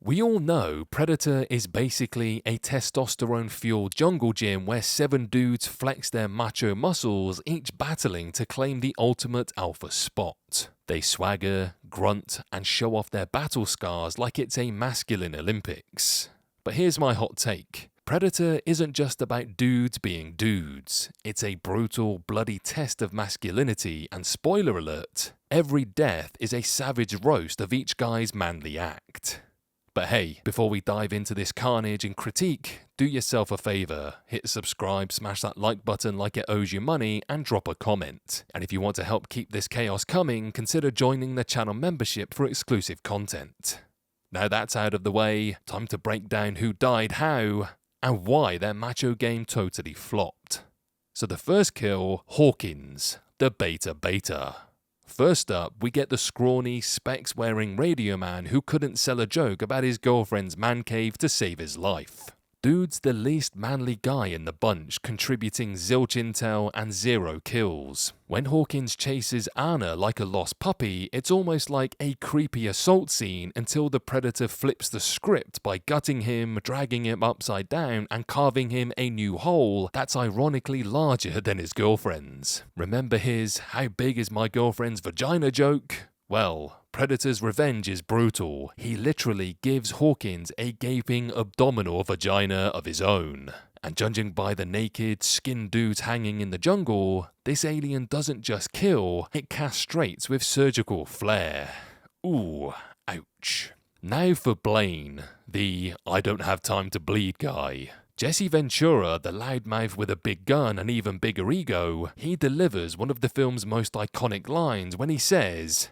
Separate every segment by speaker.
Speaker 1: We all know Predator is basically a testosterone-fueled jungle gym where 7 dudes flex their macho muscles, each battling to claim the ultimate alpha spot. They swagger, grunt, and show off their battle scars like it's a masculine Olympics. But here's my hot take. Predator isn't just about dudes being dudes. It's a brutal, bloody test of masculinity, and spoiler alert, every death is a savage roast of each guy's manly act. But hey, before we dive into this carnage and critique, do yourself a favour, hit subscribe, smash that like button like it owes you money, and drop a comment. And if you want to help keep this chaos coming, consider joining the channel membership for exclusive content. Now that's out of the way, time to break down who died how, and why their macho game totally flopped. So the first kill, Hawkins, the beta. First up, we get the scrawny, specs-wearing radio man who couldn't sell a joke about his girlfriend's man cave to save his life. Dude's the least manly guy in the bunch, contributing zilch intel and 0 kills. When Hawkins chases Anna like a lost puppy, it's almost like a creepy assault scene until the Predator flips the script by gutting him, dragging him upside down, and carving him a new hole that's ironically larger than his girlfriend's. Remember his "how big is my girlfriend's vagina" joke? Well, Predator's revenge is brutal. He literally gives Hawkins a gaping abdominal vagina of his own. And judging by the naked, skinned dudes hanging in the jungle, this alien doesn't just kill, it castrates with surgical flair. Ooh, ouch. Now for Blaine, the "I don't have time to bleed" guy. Jesse Ventura, the loudmouth with a big gun and even bigger ego, he delivers one of the film's most iconic lines when he says,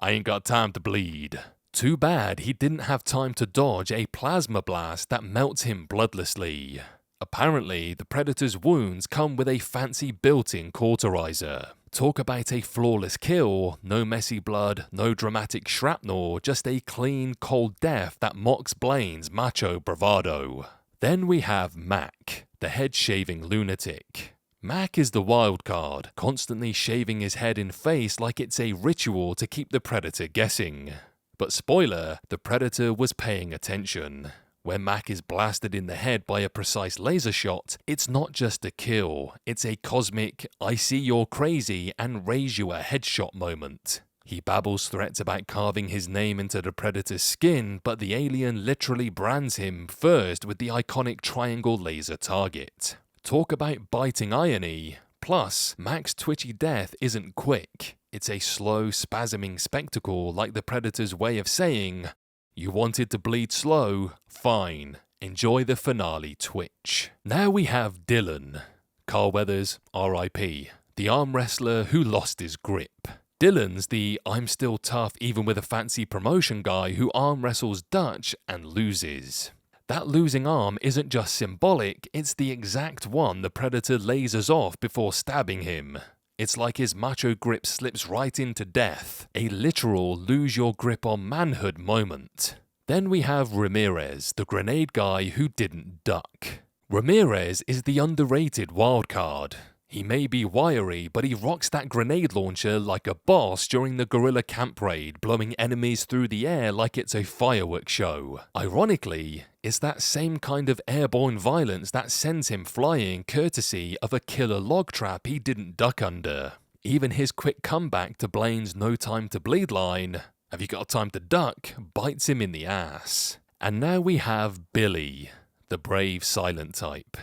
Speaker 1: "I ain't got time to bleed." Too bad he didn't have time to dodge a plasma blast that melts him bloodlessly. Apparently, the Predator's wounds come with a fancy built-in cauterizer. Talk about a flawless kill, no messy blood, no dramatic shrapnel, just a clean, cold death that mocks Blaine's macho bravado. Then we have Mac, the head-shaving lunatic. Mac is the wild card, constantly shaving his head and face like it's a ritual to keep the Predator guessing. But spoiler, the Predator was paying attention. When Mac is blasted in the head by a precise laser shot, it's not just a kill, it's a cosmic "I see you're crazy" and raise you a headshot moment. He babbles threats about carving his name into the Predator's skin, but the alien literally brands him first with the iconic triangle laser target. Talk about biting irony. Plus, Mac's twitchy death isn't quick. It's a slow, spasming spectacle like the Predator's way of saying, "You wanted to bleed slow? Fine. Enjoy the finale twitch." Now we have Dylan. Carl Weathers, RIP. The arm wrestler who lost his grip. Dylan's the "I'm still tough even with a fancy promotion" guy who arm wrestles Dutch and loses. That losing arm isn't just symbolic, it's the exact one the Predator lasers off before stabbing him. It's like his macho grip slips right into death, a literal lose your grip on manhood moment. Then we have Ramirez, the grenade guy who didn't duck. Ramirez is the underrated wildcard. He may be wiry, but he rocks that grenade launcher like a boss during the guerrilla camp raid, blowing enemies through the air like it's a fireworks show. Ironically, it's that same kind of airborne violence that sends him flying courtesy of a killer log trap he didn't duck under. Even his quick comeback to Blaine's "no time to bleed" line, "have you got time to duck?" bites him in the ass. And now we have Billy, the brave silent type.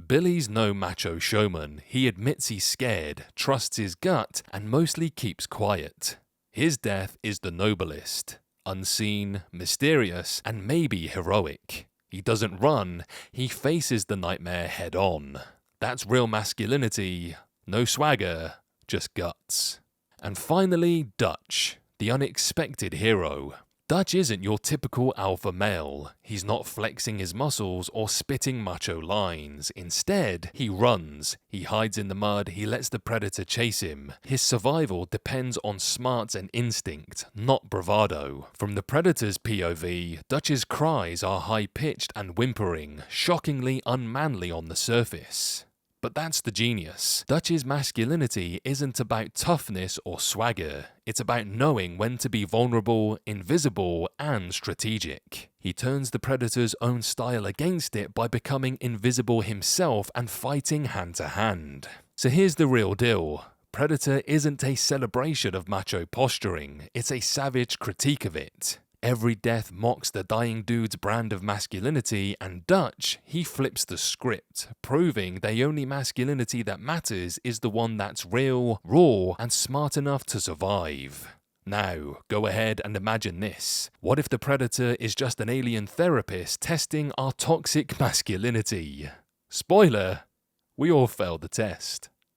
Speaker 1: Billy's no macho showman. He admits he's scared, trusts his gut, and mostly keeps quiet. His death is the noblest. Unseen, mysterious, and maybe heroic. He doesn't run, he faces the nightmare head on. That's real masculinity. No swagger, just guts. And finally, Dutch, the unexpected hero. Dutch isn't your typical alpha male. He's not flexing his muscles or spitting macho lines. Instead, he runs. He hides in the mud. He lets the Predator chase him. His survival depends on smarts and instinct, not bravado. From the Predator's POV, Dutch's cries are high-pitched and whimpering, shockingly unmanly on the surface. But that's the genius. Dutch's masculinity isn't about toughness or swagger. It's about knowing when to be vulnerable, invisible, and strategic. He turns the predator's own style against it by becoming invisible himself and fighting hand to hand. So here's the real deal. Predator isn't a celebration of macho posturing, it's a savage critique of it. Every death mocks the dying dude's brand of masculinity, and Dutch, he flips the script, proving the only masculinity that matters is the one that's real, raw, and smart enough to survive. Now, go ahead and imagine this. What if the Predator is just an alien therapist testing our toxic masculinity? Spoiler, we all failed the test.